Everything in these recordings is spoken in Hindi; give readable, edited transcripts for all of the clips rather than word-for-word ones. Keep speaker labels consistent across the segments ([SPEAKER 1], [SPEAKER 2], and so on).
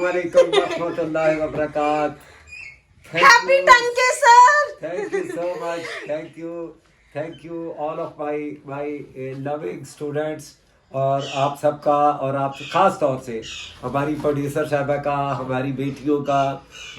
[SPEAKER 1] वालेकुम रहमतुल्लाहि व बरकात।
[SPEAKER 2] Happy 10K sir.
[SPEAKER 1] Thank you so much, thank you all of my loving students, और आप सबका, और आप ख़ास तौर से हमारी प्रोड्यूसर साहबा का, हमारी बेटियों का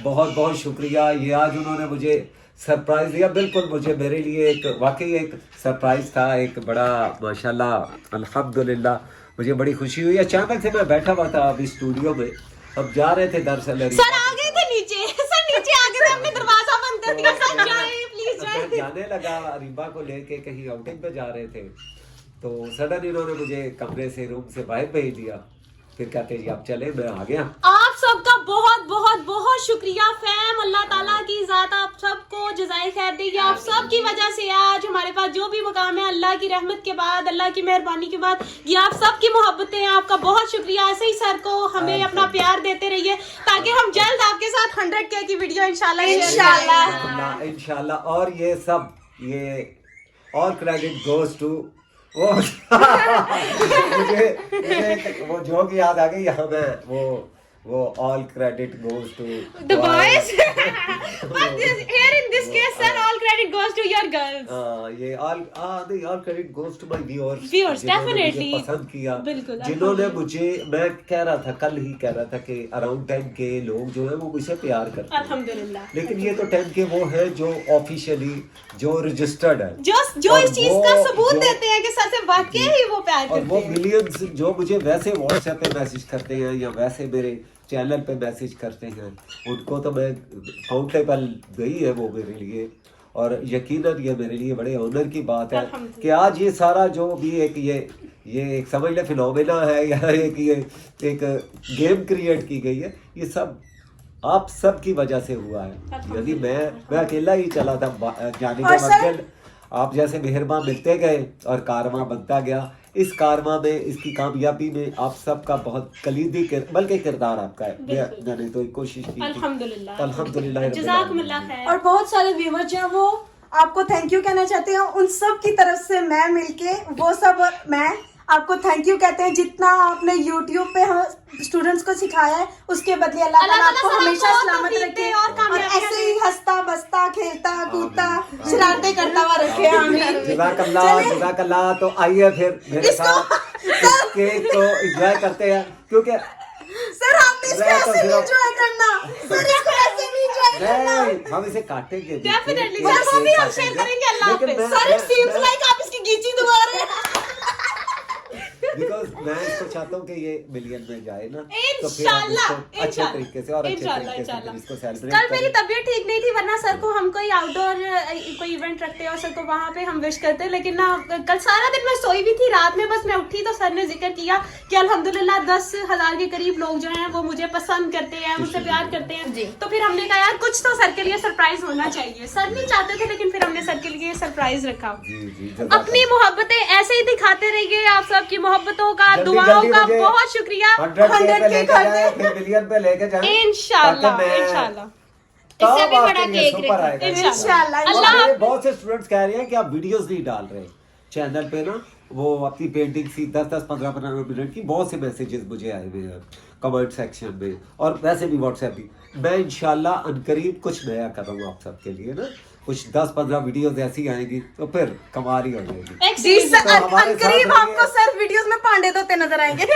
[SPEAKER 1] बहुत बहुत शुक्रिया। ये आज उन्होंने मुझे सरप्राइज़ दिया, बिल्कुल मुझे, मेरे लिए एक वाकई एक सरप्राइज़ था, एक बड़ा माशाल्लाह अल्हम्दुलिल्लाह मुझे बड़ी खुशी हुई। अचानक से मैं बैठा हुआ था अभी स्टूडियो में, हम जा रहे थे दरअसल
[SPEAKER 2] सर आ गए थे नीचे, सर नीचे आ गए थे, हमने दरवाजा बंद कर दिया, सर जाए प्लीज
[SPEAKER 1] मैं
[SPEAKER 2] जाए।
[SPEAKER 1] जाने लगा, अरीबा को लेके कहीं आउटिंग पे जा रहे थे, तो सडन इन्होंने मुझे कमरे से, रूम से बाहर भेज दिया। फिर कहते जी आप चले, मैं आ गया।
[SPEAKER 2] आप सबका बहुत बहुत बहुत शुक्रिया फैम। अल्लाह ताला की ज़ात आप सबको जज़ाए खैर देगी। आप सब की वजह से आज हमारे पास जो भी मुकाम है, अल्लाह की रहमत के बाद, अल्लाह की मेहरबानी के बाद, ये आप सब की मोहब्बतें हैं। आपका बहुत शुक्रिया। ऐसे ही सर को हमें अपना प्यार देते रहिए, ताकि हम जल्द आपके साथ 100K की वीडियो इंशाल्लाह।
[SPEAKER 1] इंशाल्लाह। और ये सब, ये और क्रेडिट गोज टू वो मुझे वो जोक याद आ गई यहाँ में, वो all credit goes to
[SPEAKER 2] The boys, but here in this case, sir, all credit goes to your girls.
[SPEAKER 1] ये all credit goes to my viewers,
[SPEAKER 2] Viewers, definitely.
[SPEAKER 1] पसंद किया,
[SPEAKER 2] बिल्कुल,
[SPEAKER 1] जिन्होंने मुझे, मैं कह रहा था, कल ही कह रहा था कि अराउंड 10K लोग जो है वो मुझे प्यार करते हैं,
[SPEAKER 2] अल्हम्दुलिल्लाह।
[SPEAKER 1] लेकिन ये तो 10K वो है जो ऑफिशियली, जो रजिस्टर्ड है,
[SPEAKER 2] जो
[SPEAKER 1] और
[SPEAKER 2] इस चीज का सबूत देते हैं कि सर से वाकई ही वो प्यार
[SPEAKER 1] और
[SPEAKER 2] करते
[SPEAKER 1] वो
[SPEAKER 2] हैं।
[SPEAKER 1] मिलियंस जो मुझे वैसे व्हाट्सएप पे मैसेज करते हैं या वैसे मेरे चैनल पे मैसेज करते हैं, उनको तो मैं काउंटेबल गई है वो मेरे लिए, और यकीनन ये मेरे लिए बड़े ऑनर की बात है कि आज ये सारा जो भी एक ये एक समझ ले फिनोमेना है, या एक गेम क्रिएट की गई है, ये सब आप सब की वजह से हुआ है। यानी मैं अकेला ही चला था जाने के वक्त, आप जैसे मेहरबान मिलते गए और कारवां बनता गया। इस कारवां में, इसकी कामयाबी में आप सबका बहुत कलीदी बल्कि किरदार आपका है। मैंने तो कोशिश की, अल्हम्दुलिल्लाह
[SPEAKER 2] जज़ाकुमुल्लाह खैर।
[SPEAKER 3] और बहुत सारे व्यूअर जो हैं वो आपको थैंक यू कहना चाहते हैं। उन सब की तरफ से मैं मिलके वो सब और मैं आपको थैंक यू कहते हैं। जितना आपने YouTube पे स्टूडेंट्स को सिखाया है, उसके बदले अल्लाह ताला आपको हमेशा सलामत रखे और ऐसे ही हंसता बसता खेलता कूदता शरारतें करता हुआ रखे। आमीन।
[SPEAKER 1] जज़ाकल्लाह। तो आइए फिर मेरे साथ इस केक को एंजॉय करते हैं, क्योंकि
[SPEAKER 3] सर आपने इसको ऐसे नहीं एंजॉय करना, सर इसको ऐसे नहीं एंजॉय करना।
[SPEAKER 1] नहीं, हम इसे काटेंगे
[SPEAKER 2] डेफिनेटली सर, वो भी हम शेयर करेंगे। अल्लाह हाफिज़। सर इट सीम्स लाइक आप इसकी गीची दबा रहे हैं।
[SPEAKER 1] बिकॉज मैं इसको चाहता हूँ कि ये मिलियन में जाए ना, तो फिर
[SPEAKER 2] इंशाल्लाह,
[SPEAKER 1] अच्छे तरीके से और अच्छे तरीके से इसको सेलिब्रेट
[SPEAKER 2] कल मेरी तबीयत ठीक नहीं थी, वरना सर को हम कोई आउटडोर कोई इवेंट रखते हैं और सर को वहाँ पे हम विश करते हैं, लेकिन ना कल सारा दिन मैं सोई भी थी। रात में बस मैं उठी तो सर ने जिक्र किया कि अल्हम्दुलिल्लाह 10,000 के करीब लोग जो हैं वो मुझे पसंद करते हैं, मुझसे प्यार करते हैं। तो फिर हमने कहा यार कुछ तो सर के लिए सरप्राइज होना चाहिए। सर नहीं चाहते थे, लेकिन फिर हमने सर के लिए सरप्राइज रखा। अपनी मोहब्बतें ऐसे ही दिखाते रहिए। आप सबकी मोहब्बतों का, दुआओं का बहुत शुक्रिया।
[SPEAKER 1] 100K कर दे, फिर मिलियन पे लेके जाए
[SPEAKER 2] इंशाल्लाह इंशाल्लाह।
[SPEAKER 1] इससे भी बड़ा केक आएगा
[SPEAKER 2] इंशाल्लाह।
[SPEAKER 1] अल्लाह। बहुत से स्टूडेंट्स कह रहे हैं कि आप वीडियोस नहीं डाल रहे चैनल पे ना, वो अपनी पेंटिंग सी 10-10, 15-15 मिनट की, बहुत से मैसेजेस मुझे आए हुए हैं कमेंट सेक्शन में, और वैसे भी व्हाट्सएप भी। मैं इंशाल्लाह अनकरीब कुछ नया कर रहा हूँ आप सबके लिए ना, कुछ 10-15 वीडियोस ऐसी आएंगी तो फिर कमाल ही हो जाएगी।
[SPEAKER 3] अनकरीब आपको सर वीडियोस में पांडे धोते नजर आएंगे।